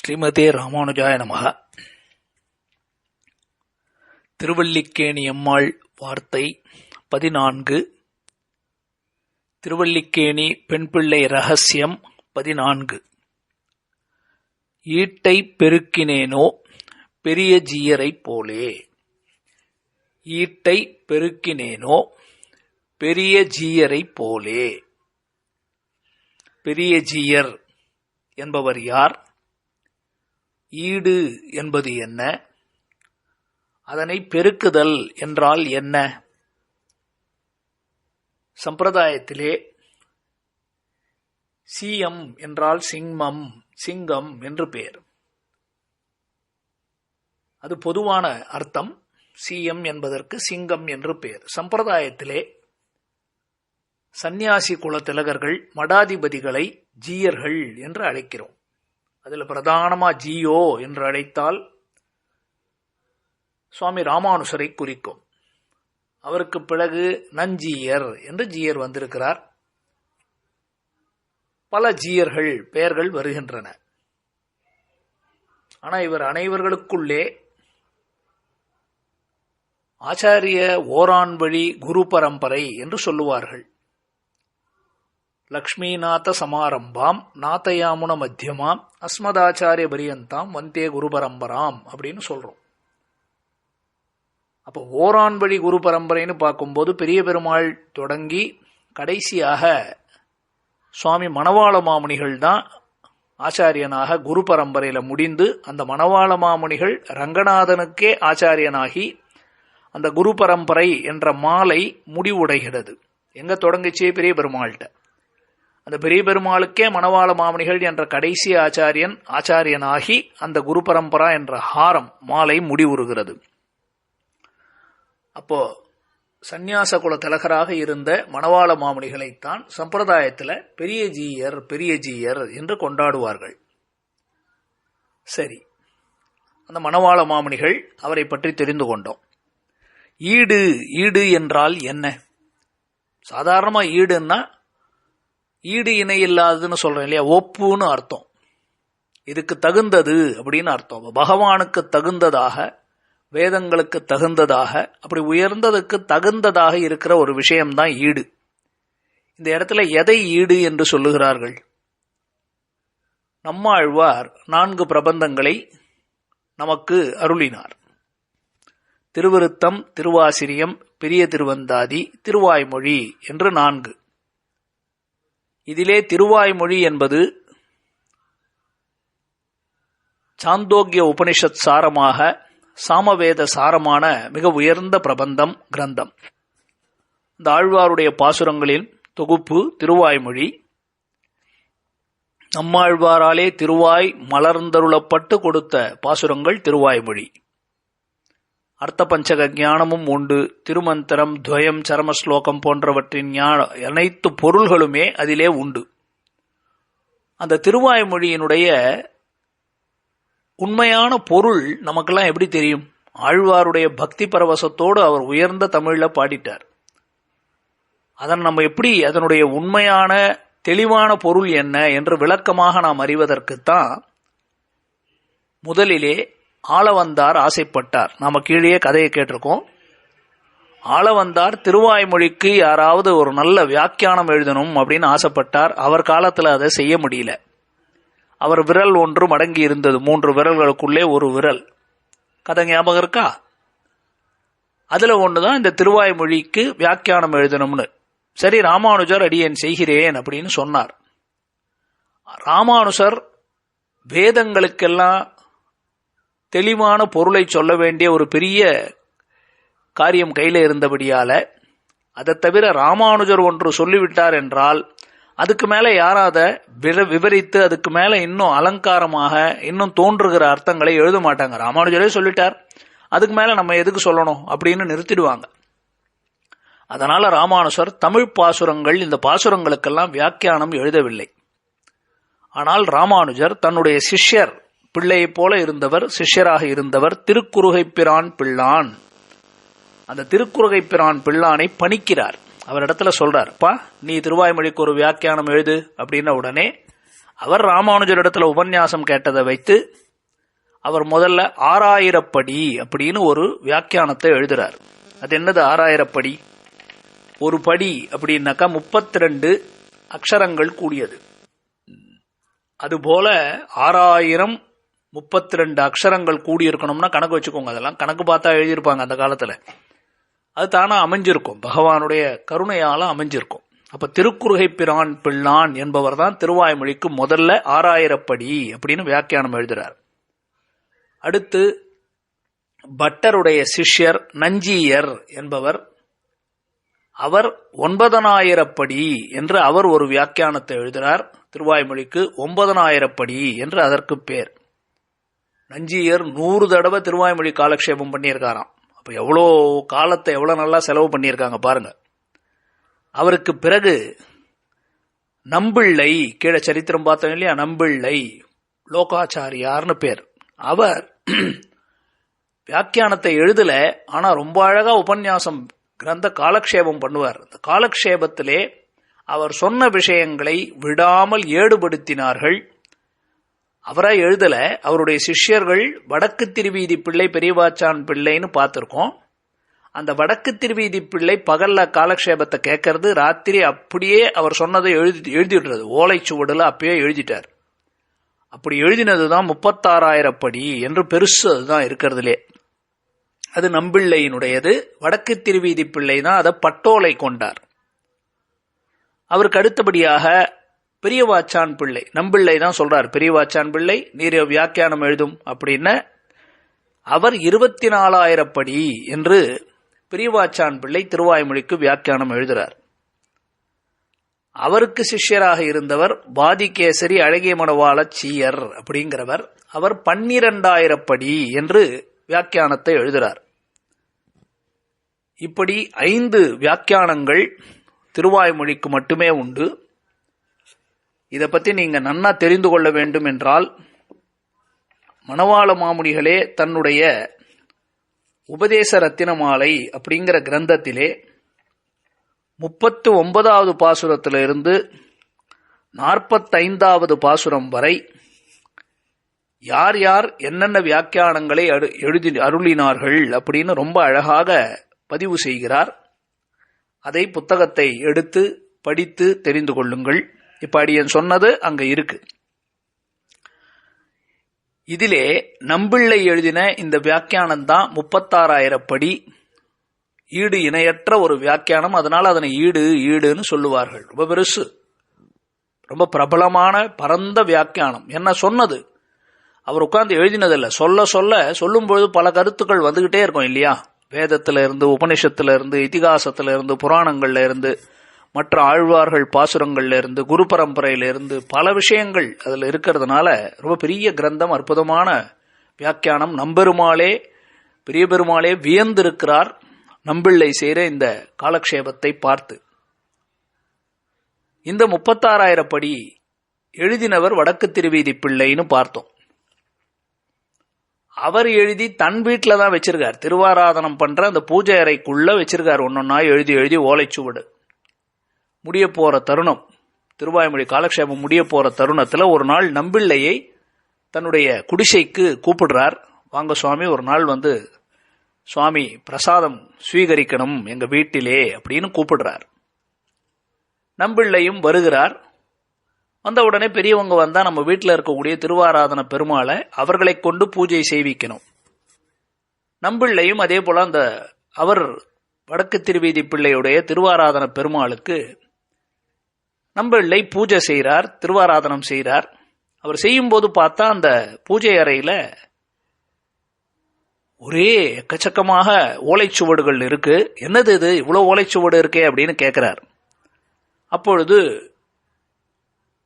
ஸ்ரீமதே ராமானுஜாய நமஹ. திருவல்லிக்கேணி அம்மாள் வார்த்தை 14. திருவல்லிக்கேணி பெண்பிள்ளை ரகசியம் 14. ஈட்டைப் பெருக்கினேனோ பெரிய ஜீயரைப் போலே. ஈட்டைப் பெருக்கினேனோ பெரிய ஜீயரைப் போலே. பெரிய ஜீயர் என்பவர் யார்? ஈடு என்பது என்ன? அதனை பெருக்குதல் என்றால் என்ன? சம்பிரதாயத்திலே சீயம் என்றால் சிங்கம் என்று பெயர். அது பொதுவான அர்த்தம். சீயம் என்பதற்கு சிங்கம் என்று பெயர். சம்பிரதாயத்திலே சந்நியாசி குல திலகர்கள் மடாதிபதிகளை ஜீயர்கள் என்று அழைக்கிறோம். அதில் பிரதானமா ஜீயோ என்று அழைத்தால் சுவாமி ராமானுசரை குறிக்கும். அவருக்கு பிறகு நஞ்சீயர் என்று ஜீயர் வந்திருக்கிறார். பல ஜீயர்கள் பெயர்கள் வருகின்றன. ஆனால் இவர் அனைவர்களுக்குள்ளே ஆச்சாரிய ஓரான் வழி குரு பரம்பரை என்று சொல்லுவார்கள். லக்ஷ்மிநாத சமாரம்பாம் நாதயாமுன மத்தியமாம் அஸ்மதாச்சாரிய பரியந்தாம் வந்தே குரு பரம்பராம் அப்படின்னு சொல்றோம். அப்போ ஓரான் வழி குரு பரம்பரைன்னு பார்க்கும்போது பெரிய பெருமாள் தொடங்கி கடைசியாக சுவாமி மணவாள மாமுனிகள் தான் ஆச்சாரியனாக குரு பரம்பரையில முடிந்து, அந்த மணவாள மாமுனிகள் ரங்கநாதனுக்கே ஆச்சாரியனாகி அந்த குரு பரம்பரை என்ற மாலை முடிவுடைகிறது. எங்க தொடங்கிச்சே? பெரிய பெருமாள்கிட்ட. அந்த பெரிய பெருமாளுக்கே மணவாள மாமுனிகள் என்ற கடைசி ஆச்சாரியனாகி அந்த குரு பரம்பரா என்ற ஹாரம் மாலை முடிவுறுகிறது. அப்போ சந்நியாச குல திலகராக இருந்த மணவாள மாமுனிகளைத்தான் சம்பிரதாயத்தில் பெரிய ஜீயர் என்று கொண்டாடுவார்கள். சரி, அந்த மணவாள மாமுனிகள் அவரை பற்றி தெரிந்து கொண்டோம். ஈடு என்றால் என்ன? சாதாரணமா ஈடுன்னா ஈடு இணை இல்லாததுன்னு சொல்றேன் இல்லையா, ஒப்புன்னு அர்த்தம். இதுக்கு தகுந்தது அப்படின்னு அர்த்தம். பகவானுக்கு தகுந்ததாக, வேதங்களுக்கு தகுந்ததாக, அப்படி உயர்ந்ததுக்கு தகுந்ததாக இருக்கிற ஒரு விஷயம்தான் ஈடு. இந்த இடத்துல எதை ஈடு என்று சொல்லுகிறார்கள்? நம்மாழ்வார் 4 பிரபந்தங்களை நமக்கு அருளினார். திருவிருத்தம், திருவாசிரியம், பெரிய திருவந்தாதி, திருவாய்மொழி என்று 4. இதிலே திருவாய்மொழி என்பது சாந்தோக்கிய உபனிஷத் சாரமாக, சாமவேத சாரமான மிக உயர்ந்த பிரபந்தம், கிரந்தம். இந்த ஆழ்வாருடைய பாசுரங்களின் தொகுப்பு திருவாய்மொழி. நம்மாழ்வாராலே திருவாய் மலர்ந்தருளப்பட்டு கொடுத்த பாசுரங்கள் திருவாய்மொழி. அர்த்த பஞ்சக ஞானமும் உண்டு. திருமந்திரம், துவயம், சரமஸ்லோகம் போன்றவற்றின் அனைத்து பொருள்களுமே அதிலே உண்டு. அந்த திருவாய்மொழியினுடைய உண்மையான பொருள் நமக்கெல்லாம் எப்படி தெரியும்? ஆழ்வாருடைய பக்தி பரவசத்தோடு அவர் உயர்ந்த தமிழ்ல பாடிட்டார். அதன் நம்ம எப்படி அதனுடைய உண்மையான தெளிவான பொருள் என்ன என்று விளக்கமாக நாம் அறிவதற்குத்தான் முதலிலே ஆளவந்தார் ஆசைப்பட்டார். நாம கீழே கதையை கேட்டிருக்கோம். ஆளவந்தார் திருவாய்மொழிக்கு யாராவது ஒரு நல்ல வியாக்கியானம் எழுதணும் அப்படின்னு ஆசைப்பட்டார். அவர் காலத்துல அதை செய்ய முடியல. அவர் விரல் ஒன்று மடங்கி இருந்தது. 3 விரல்களுக்குள்ளே ஒரு விரல். கதை ஞாபகம் இருக்கா? அதுல ஒண்ணுதான் இந்த திருவாய்மொழிக்கு வியாக்கியானம் எழுதணும்னு. சரி, ராமானுஜர் அடியேன் செய்கிறேன் அப்படின்னு சொன்னார். ராமானுஜர் வேதங்களுக்கெல்லாம் தெளிவான பொருளை சொல்ல வேண்டிய ஒரு பெரிய காரியம் கையில இருந்தபடியால, அதை தவிர ராமானுஜர் ஒன்று சொல்லிவிட்டார் என்றால் அதுக்கு மேல யாராத விவரித்து அதுக்கு மேல இன்னும் அலங்காரமாக இன்னும் தோன்றுகிற அர்த்தங்களை எழுத மாட்டாங்க. ராமானுஜரே சொல்லிட்டார், அதுக்கு மேல நம்ம எதுக்கு சொல்லணும் அப்படின்னு நிறுத்திடுவாங்க. அதனால ராமானுஜர் தமிழ் பாசுரங்கள், இந்த பாசுரங்களுக்கெல்லாம் வியாக்கியானம் எழுதவில்லை. ஆனால் ராமானுஜர் தன்னுடைய சிஷ்யர், பிள்ளையை போல இருந்தவர், சிஷ்யராக இருந்தவர் திருக்குறுகைப்பிரான் பிள்ளான். அந்த திருக்குறுகைப்பிரான் பிள்ளானை பணிக்கிறார். அவர் இடத்துல சொல்றார், பா நீ திருவாய்மொழிக்கு ஒரு வியாக்கியானம் எழுது அப்படின்ன உடனே அவர் ராமானுஜரிடத்துல உபன்யாசம் கேட்டதை வைத்து அவர் முதல்ல 6000 படி அப்படின்னு ஒரு வியாக்கியானத்தை எழுதுறார். அது என்னது 6000 படி? ஒரு படி அப்படின்னாக்கா 32 அக்ஷரங்கள் கூடியது. அதுபோல 6000 32 அக்ஷரங்கள் கூடியிருக்கணும்னா கணக்கு வச்சுக்கோங்க. அதெல்லாம் கணக்கு பார்த்தா எழுதியிருப்பாங்க அந்த காலத்துல. அது தானா அமைஞ்சிருக்கும், பகவானுடைய கருணையால அமைஞ்சிருக்கும். அப்ப திருக்குறுகை பிரான் பிள்ளான் என்பவர் தான் திருவாய்மொழிக்கு முதல்ல 6000 படி அப்படின்னு வியாக்கியானம் எழுதுறார். அடுத்து பட்டருடைய சிஷ்யர் நஞ்சியர் என்பவர், அவர் 9000 படி என்று அவர் ஒரு வியாக்கியானத்தை எழுதுகிறார். திருவாய்மொழிக்கு 9000 படி என்று அதற்கு பேர். நஞ்சியர் 100 தடவை திருவாய்மொழி காலக்ஷேபம் பண்ணியிருக்காராம். அப்ப எவ்வளோ காலத்தை எவ்வளவு நல்லா செலவு பண்ணியிருக்காங்க பாருங்க. அவருக்கு பிறகு நம்பிள்ளை, கீழே சரித்திரம் பார்த்தோம் இல்லையா, நம்பிள்ளை லோகாச்சாரியார்னு பேர். அவர் வியாக்கியானத்தை எழுதல, ஆனா ரொம்ப அழகா உபன்யாசம் கிரந்த காலக்ஷேபம் பண்ணுவார். அந்த காலக்ஷேபத்திலே அவர் சொன்ன விஷயங்களை விடாமல் ஏடுபடுத்தினார்கள். அவராய் எழுதல, அவருடைய சிஷ்யர்கள் வடக்கு திருவீதி பிள்ளை பெரியவாச்சான் பிள்ளைன்னு பார்த்திருக்கோம். அந்த வடக்கு திருவீதி பிள்ளை பகல்ல காலக்ஷேபத்தை கேட்கறது, ராத்திரி அப்படியே அவர் சொன்னதை எழுதிடுறது. ஓலைச்சுவடுல அப்பயே எழுதிட்டார். அப்படி எழுதினதுதான் 36,000 படி என்று பெருசு அதுதான் இருக்கிறதுலே. அது நம்பிள்ளையினுடையது. வடக்கு திருவீதி பிள்ளை தான் அதை பட்டோலை கொண்டார். அவருக்கு அடுத்தபடியாக பெரியவாச்சான் பிள்ளை, நம்பிள்ளை தான் சொல்றார், பெரியவாச்சான் பிள்ளை நீர் வியாக்கியானம் எழுதும் அப்படின்னு. அவர் 24,000 படி என்று பெரியவாச்சான் பிள்ளை திருவாய்மொழிக்கு வியாக்கியானம் எழுதுகிறார். அவருக்கு சிஷ்யராக இருந்தவர் பாதிகேசரி அழகிய மணவாள சீயர் அப்படிங்கிறவர். அவர் 12,000 படி என்று வியாக்கியானத்தை எழுதுகிறார். இப்படி 5 வியாக்கியானங்கள் திருவாய்மொழிக்கு மட்டுமே உண்டு. இதை பற்றி நீங்க நன்னா தெரிந்து கொள்ள வேண்டும் என்றால், மணவாள மாமுனிகளே தன்னுடைய உபதேச ரத்தினமாலை அப்படிங்கிற கிரந்தத்திலே 39வது பாசுரத்திலிருந்து 45வது பாசுரம் வரை யார் யார் என்னென்ன வியாக்கியானங்களை அருளினார்கள் அப்படின்னு ரொம்ப அழகாக பதிவு செய்கிறார். அதை புத்தகத்தை எடுத்து படித்து தெரிந்து கொள்ளுங்கள். இப்ப அடியன் சொன்னது அங்க இருக்கு. இதிலே நம்பிள்ளை எழுதின இந்த வியாக்கியானம் தான் 36,000 படி, ஈடு இணையற்ற ஒரு வியாக்கியானம். அதனால அதனை ஈடுன்னு சொல்லுவார்கள். ரொம்ப பெருசு, ரொம்ப பிரபலமான பரந்த வியாக்கியானம். என்ன சொன்னது அவர் உட்கார்ந்து எழுதினதில்ல, சொல்லும்பொழுது பல கருத்துக்கள் வந்துகிட்டே இருக்கும் இல்லையா. வேதத்துல இருந்து, உபனிஷத்துல இருந்து, இதிகாசத்துல இருந்து, புராணங்கள்ல இருந்து, மற்ற ஆழ்வார்கள் பாசுரங்கள்ல இருந்து, குரு பரம்பரையில இருந்து பல விஷயங்கள் அதுல இருக்கிறதுனால ரொம்ப பெரிய கிரந்தம், அற்புதமான வியாக்கியானம். நம்பெருமாளே, பெரிய பெருமாளே வியந்திருக்கிறார் நம்பிள்ளை செய்கிற இந்த காலக்ஷேபத்தை பார்த்து. இந்த 36,000 படி எழுதினவர் வடக்கு திருவீதி பிள்ளைன்னு பார்த்தோம். அவர் எழுதி தன் வீட்டில் தான் வச்சிருக்கார். திருவாராதனம் பண்ற அந்த பூஜை அறைக்குள்ள வச்சிருக்கார். ஒன்னொன்னா எழுதி ஓலைச்சுவடு. முடிய போற தருணம், திருவாய்மொழி காலக்ஷேபம் முடிய போற தருணத்துல ஒரு நாள் நம்பிள்ளையை தன்னுடைய குடிசைக்கு கூப்பிடுறார். வாங்க சுவாமி, ஒரு நாள் வந்து சுவாமி பிரசாதம் ஸ்வீகரிக்கணும் எங்க வீட்டிலே அப்படின்னு கூப்பிடுறார். நம்பிள்ளையும் வருகிறார். வந்த உடனே பெரியவங்க வந்தா நம்ம வீட்டில் இருக்கக்கூடிய திருவாராதன பெருமாளை அவர்களை கொண்டு பூஜை செய்விக்கணும். நம்பிள்ளையும் அதே போல அந்த அவர் வடக்கு திருவீதி பிள்ளையுடைய திருவாராதன பெருமாளுக்கு நம்பிள்ளை பூஜை செய்கிறார், திருவாராதனம் செய்கிறார். அவர் செய்யும் போது பார்த்தா அந்த பூஜை அறையில ஒரே எக்கச்சக்கமாக ஓலைச்சுவடுகள் இருக்கு. என்னது இது, இவ்வளவு ஓலைச்சுவடு இருக்கே அப்படின்னு கேட்கிறார். அப்பொழுது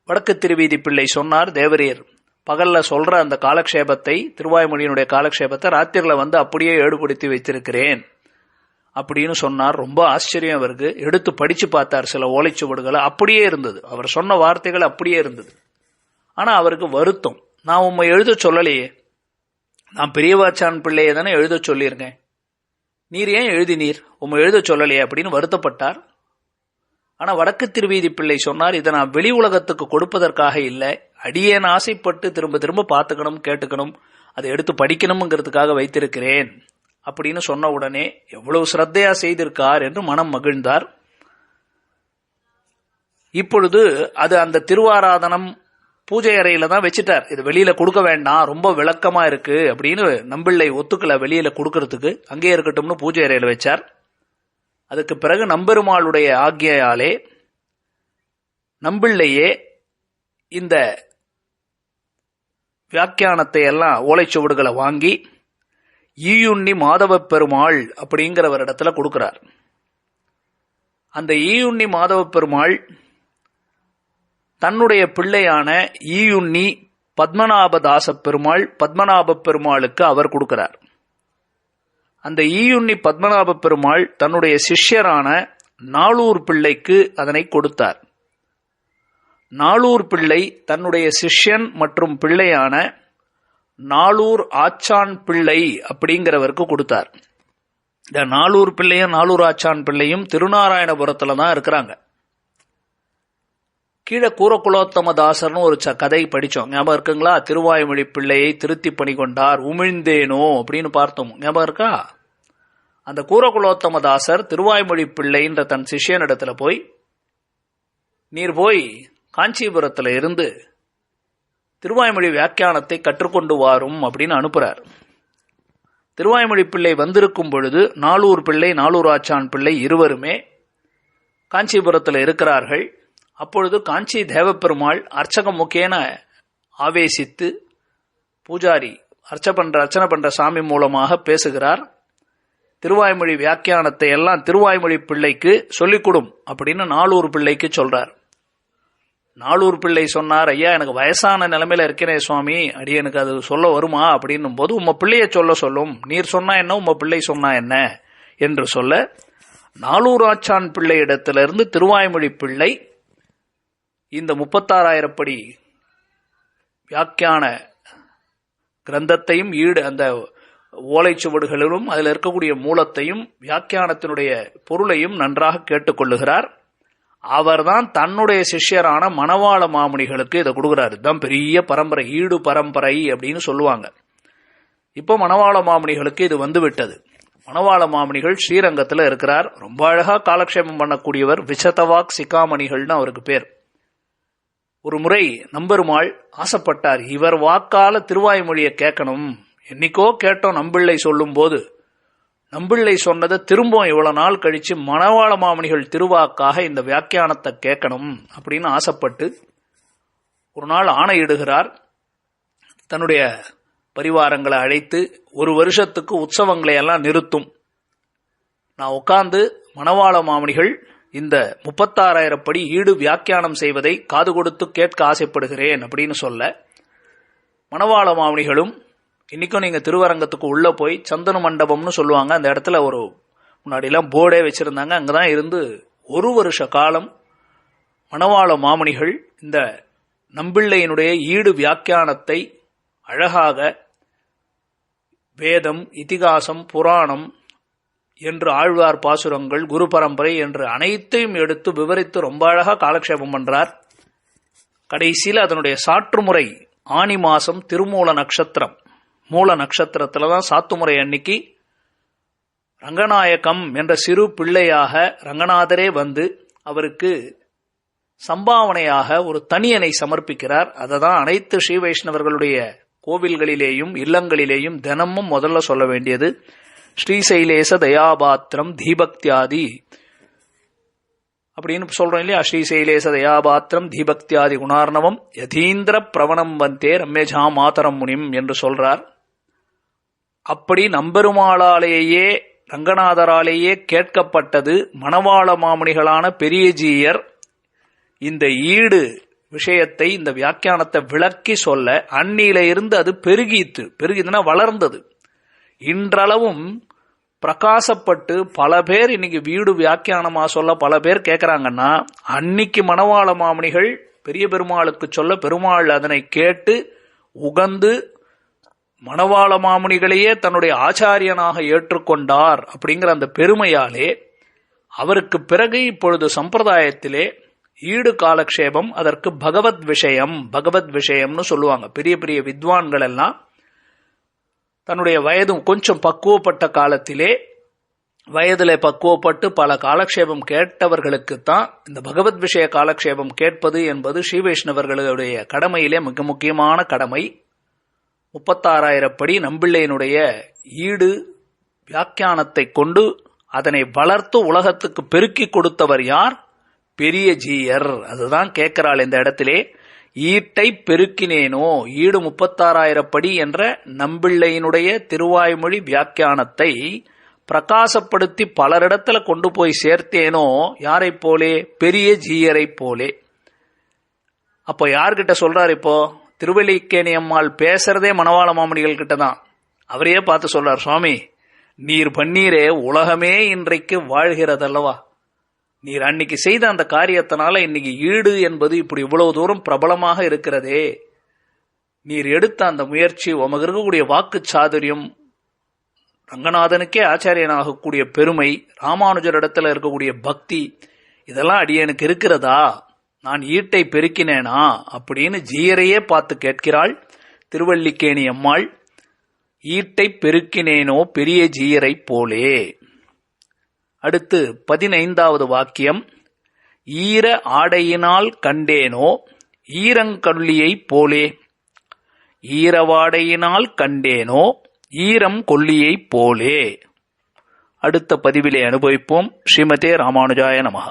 வடக்கு திருவீதி பிள்ளை சொன்னார், தேவரீர் பகல்ல சொல்ற அந்த காலக்ஷேபத்தை, திருவாய்மொழியினுடைய காலக்ஷேபத்தை ராத்திரில வந்து அப்படியே ஏடுபடுத்தி வைத்திருக்கிறேன் அப்படின்னு சொன்னார். ரொம்ப ஆச்சரியம் அவருக்கு. எடுத்து படிச்சு பார்த்தார் சில ஓலைச்சுவடுகளை, அப்படியே இருந்தது. அவர் சொன்ன வார்த்தைகள் அப்படியே இருந்தது. ஆனா அவருக்கு வருத்தம், நான் உம்மை எழுத சொல்லலையே, நான் பெரியவாச்சான் பிள்ளையை தானே எழுத சொல்லியிருக்கேன், நீர் ஏன் எழுதினீர், உம்மை எழுத சொல்லலையே அப்படின்னு வருத்தப்பட்டார். ஆனா வடக்கு திருவீதி பிள்ளை சொன்னார், இதை நான் வெளி உலகத்துக்கு கொடுப்பதற்காக இல்லை, அடியேன் ஆசைப்பட்டு திரும்ப திரும்ப பார்த்துக்கணும், கேட்டுக்கணும், அதை எடுத்து படிக்கணும்ங்கிறதுக்காக வைத்திருக்கிறேன் அப்படின்னு சொன்ன உடனே எவ்வளவு சிரத்தையா செய்திருக்கார் என்று மனம் மகிழ்ந்தார். இப்பொழுது அது அந்த திருவாராதனம் பூஜை அறையில தான் வச்சுட்டார். இது வெளியில கொடுக்க வேண்டாம், ரொம்ப விளக்கமா இருக்கு அப்படின்னு நம்பிள்ளை ஒத்துக்கல வெளியில கொடுக்கறதுக்கு. அங்கே இருக்கட்டும்னு பூஜை அறையில வச்சார். அதுக்கு பிறகு நம்பெருமாளுடைய ஆக்ஞையாலே நம்பிள்ளையே இந்த வியாக்கியானத்தை எல்லாம் ஓலைச்சுவடுகளை வாங்கி ஈயுண்ணி மாதவ பெருமாள் அப்படிங்கிறவரிடத்துல கொடுக்கிறார். அந்த ஈயுண்ணி மாதவ பெருமாள் தன்னுடைய பிள்ளையான ஈயுண்ணி பத்மநாபதாச பெருமாள் பத்மநாப பெருமாளுக்கு அவர் கொடுக்கிறார். அந்த ஈயுண்ணி பத்மநாப பெருமாள் தன்னுடைய சிஷ்யரான நாளூர் பிள்ளைக்கு அதனை கொடுத்தார். நாளூர் பிள்ளை தன்னுடைய சிஷ்யன் மற்றும் பிள்ளையான நாளூர் ஆச்சான் பிள்ளை அப்படிங்கிறவருக்கு கொடுத்தார். இந்த நாளூர் பிள்ளையும் நாளூர் ஆச்சான் பிள்ளையும் திருநாராயணபுரத்துல தான் இருக்கிறாங்க. கீழே கூரகுலோத்தமதாசர்னு ஒரு கதை படிச்சோம், ஞாபகம் இருக்குங்களா? திருவாய்மொழி பிள்ளையை திருத்தி பணி கொண்டார் உமிழ்ந்தேனோ அப்படின்னு பார்த்தோம், ஞாபகம் இருக்கா? அந்த கூரகுலோத்தமதாசர் திருவாய்மொழி பிள்ளைன்ற தன் சிஷ்யனிடத்துல போய், நீர் போய் காஞ்சிபுரத்துல இருந்து திருவாய்மொழி வியாக்கியானத்தை கற்றுக்கொண்டு வாரும் அப்படின்னு அனுப்புறார். திருவாய்மொழி பிள்ளை வந்திருக்கும் பொழுது நாளூர் பிள்ளை நாளூர் ஆச்சான் பிள்ளை இருவருமே காஞ்சிபுரத்தில் இருக்கிறார்கள். அப்பொழுது காஞ்சி தேவப்பெருமாள் அர்ச்சக முக்கேன ஆவேசித்து பூஜாரி அர்ச்சனை பண்ற சாமி மூலமாக பேசுகிறார். திருவாய்மொழி வியாக்கியானத்தை எல்லாம் திருவாய்மொழி பிள்ளைக்கு சொல்லிக் கொடும் அப்படின்னு நாளூர் பிள்ளைக்கு சொல்றார். நாளூர் பிள்ளை சொன்னார், ஐயா எனக்கு வயசான நிலைமையில இருக்கிறேன் சுவாமி, அடி எனக்கு அது சொல்ல வருமா அப்படின்னும் போது, உம்ம பிள்ளைய சொல்லும், நீர் சொன்னா என்ன உம்ம பிள்ளை சொன்னா என்ன என்று சொல்ல, நாளூர் ஆச்சான் பிள்ளை இடத்திலிருந்து திருவாய்மொழி பிள்ளை இந்த 36,000 படி வியாக்கியான கிரந்தத்தையும் அந்த ஓலைச்சுவடுகளிலும் அதில் இருக்கக்கூடிய மூலத்தையும் வியாக்கியானத்தினுடைய பொருளையும் நன்றாக கேட்டுக்கொள்ளுகிறார். அவர்தான் தன்னுடைய சிஷ்யரான மணவாள மாமுனிகளுக்கு இதை கொடுக்கிறார். இதுதான் பெரிய பரம்பரை, ஈடு பரம்பரை அப்படின்னு சொல்லுவாங்க. இப்போ மணவாள மாமுனிகளுக்கு இது வந்துவிட்டது. மணவாள மாமுனிகள் ஸ்ரீரங்கத்தில் இருக்கிறார். ரொம்ப அழகா காலக்ஷேபம் பண்ணக்கூடியவர். விசதவாக் சிகாமணிகள்னு அவருக்கு பேர். ஒரு முறை நம்பெருமாள் ஆசைப்பட்டார், இவர் வாக்கால திருவாய்மொழியை கேட்கணும். என்னைக்கோ கேட்டோம் நம்பிள்ளை சொல்லும் போது, நம்பிள்ளை சொன்னதை திரும்ப இவ்வளவு நாள் கழிச்சு மணவாள மாமுனிகள் திருவாக்காக இந்த வியாக்கியானத்தை கேட்கணும் அப்படின்னு ஆசைப்பட்டு ஒரு நாள் ஆணையிடுகிறார். தன்னுடைய பரிவாரங்களை அழைத்து ஒரு வருஷத்துக்கு உற்சவங்களை எல்லாம் நிறுத்தும். நான் உட்கார்ந்து மணவாள மாமுனிகள் இந்த 36,000 படி ஈடு வியாக்கியானம் செய்வதை காது கொடுத்து கேட்க ஆசைப்படுகிறேன் அப்படின்னு சொல்ல, மணவாள மாமுனிகளும் இன்னைக்கும் நீங்க திருவரங்கத்துக்கு உள்ள போய் சந்தன மண்டபம்னு சொல்லுவாங்க, அந்த இடத்துல ஒரு முன்னாடிலாம் போர்டே வச்சிருந்தாங்க, அங்கதான் இருந்து ஒரு வருஷ காலம் மணவாள மாமுனிகள் இந்த நம்பிள்ளையினுடைய ஈடு வியாக்கியானத்தை அழகாக வேதம், இதிகாசம், புராணம் என்று ஆழ்வார் பாசுரங்கள், குரு பரம்பரை என்று அனைத்தையும் எடுத்து விவரித்து ரொம்ப அழகா காலக்ஷேபம் பண்றார். கடைசியில் அதனுடைய சாற்றுமுறை ஆனி மாசம் திருமூல நட்சத்திரம், மூல நட்சத்திரத்துலதான் சாத்துமுறை அன்னைக்கு ரங்கநாயகம் என்ற சிறு பிள்ளையாக ரங்கநாதரே வந்து அவருக்கு சம்பாவனையாக ஒரு தனியனை சமர்ப்பிக்கிறார். அததான் அனைத்து ஸ்ரீ வைஷ்ணவர்களுடைய கோவில்களிலேயும் இல்லங்களிலேயும் தினமும் முதல்ல சொல்ல வேண்டியது. ஸ்ரீசைலேச தயாபாத்திரம் தீபக்தியாதி அப்படின்னு சொல்றோம் இல்லையா? ஸ்ரீசைலேச தயாபாத்திரம் தீபக்தியாதி குணார்ணவம் யதீந்திர பிரவணம் வந்தே ரம்யஜா மாதரம் முனிம் என்று சொல்றார். அப்படி நம்பெருமாளாலேயே ரங்கநாதராலேயே கேட்கப்பட்டது. மணவாள மாமுனிகளான பெரியஜீயர் இந்த ஈடு விஷயத்தை, இந்த வியாக்கியானத்தை விளக்கி சொல்ல அன்னியில இருந்து அது பெருகிதுன்னா வளர்ந்தது. இன்றளவும் பிரகாசப்பட்டு பல பேர் இன்னைக்கு வீடு வியாக்கியானமா சொல்ல பல பேர் கேட்கிறாங்கன்னா, அன்னைக்கு மணவாள மாமுனிகள் பெரிய பெருமாளுக்கு சொல்ல பெருமாள் அதனை கேட்டு உகந்து மணவாள மாமுனிகளையே தன்னுடைய ஆச்சாரியனாக ஏற்றுக்கொண்டார் அப்படிங்கிற அந்த பெருமையாலே அவருக்கு பிறகு இப்பொழுது சம்பிரதாயத்திலே ஈடு காலக்ஷேபம் அதற்கு பகவத் விஷயம்னு சொல்லுவாங்க. பெரிய பெரிய வித்வான்கள் எல்லாம் தன்னுடைய வயது கொஞ்சம் பக்குவப்பட்ட காலத்திலே, வயதிலே பக்குவப்பட்டு பல காலக்ஷேபம் கேட்டவர்களுக்குத்தான் இந்த பகவத் விஷய காலக்ஷேபம் கேட்பது என்பது ஸ்ரீ வைஷ்ணவர்களுடைய கடமையிலே மிக முக்கியமான கடமை. 36,000 படி நம்பிள்ளையினுடைய ஈடு வியாக்கியானத்தை கொண்டு அதனை வளர்த்து உலகத்துக்கு பெருக்கி கொடுத்தவர் யார்? பெரிய ஜீயர். அதுதான் கேட்கிறாள் இந்த இடத்திலே. ஈட்டை பெருக்கினேனோ, ஈடு 36,000 படி என்ற நம்பிள்ளையினுடைய திருவாய்மொழி வியாக்கியானத்தை பிரகாசப்படுத்தி பலரிடத்துல கொண்டு போய் சேர்த்தேனோ, யாரை போலே? பெரிய ஜீயரை போலே. அப்போ யார்கிட்ட சொல்றார்? இப்போ திருவல்லிக்கேணி அம்மாள் பேசுறதே மணவாள மாமணிகள் கிட்ட தான். அவரையே பார்த்து சொல்றார், சுவாமி நீர் பன்னீரே உலகமே இன்றைக்கு வாழ்கிறதல்லவா, நீர் அன்னைக்கு செய்த அந்த காரியத்தினால இன்னைக்கு ஈடு என்பது இப்படி இவ்வளவு தூரம் பிரபலமாக இருக்கிறதே. நீர் எடுத்த அந்த முயற்சி, உமக்கு இருக்கக்கூடிய வாக்கு சாதுரியம், ரங்கநாதனுக்கே ஆச்சாரியனாகக்கூடிய பெருமை, ராமானுஜரிடத்துல இருக்கக்கூடிய பக்தி, இதெல்லாம் அடியனுக்கு இருக்கிறதா? நான் ஈட்டை பெருக்கினேனா அப்படின்னு ஜீயரையே பார்த்து கேட்கிறாள் திருவல்லிக்கேணி அம்மாள். ஈட்டை பெருக்கினேனோ பெரிய ஜீயரை போலே. அடுத்து 15வது வாக்கியம். ஈர ஆடையினால் கண்டேனோ ஈரங்கொல்லியை போலே. ஈரவாடையினால் கண்டேனோ ஈரம் கொல்லியை போலே. அடுத்த பதிவிலே அனுபவிப்போம். ஸ்ரீமதே ராமானுஜாய நமஹ.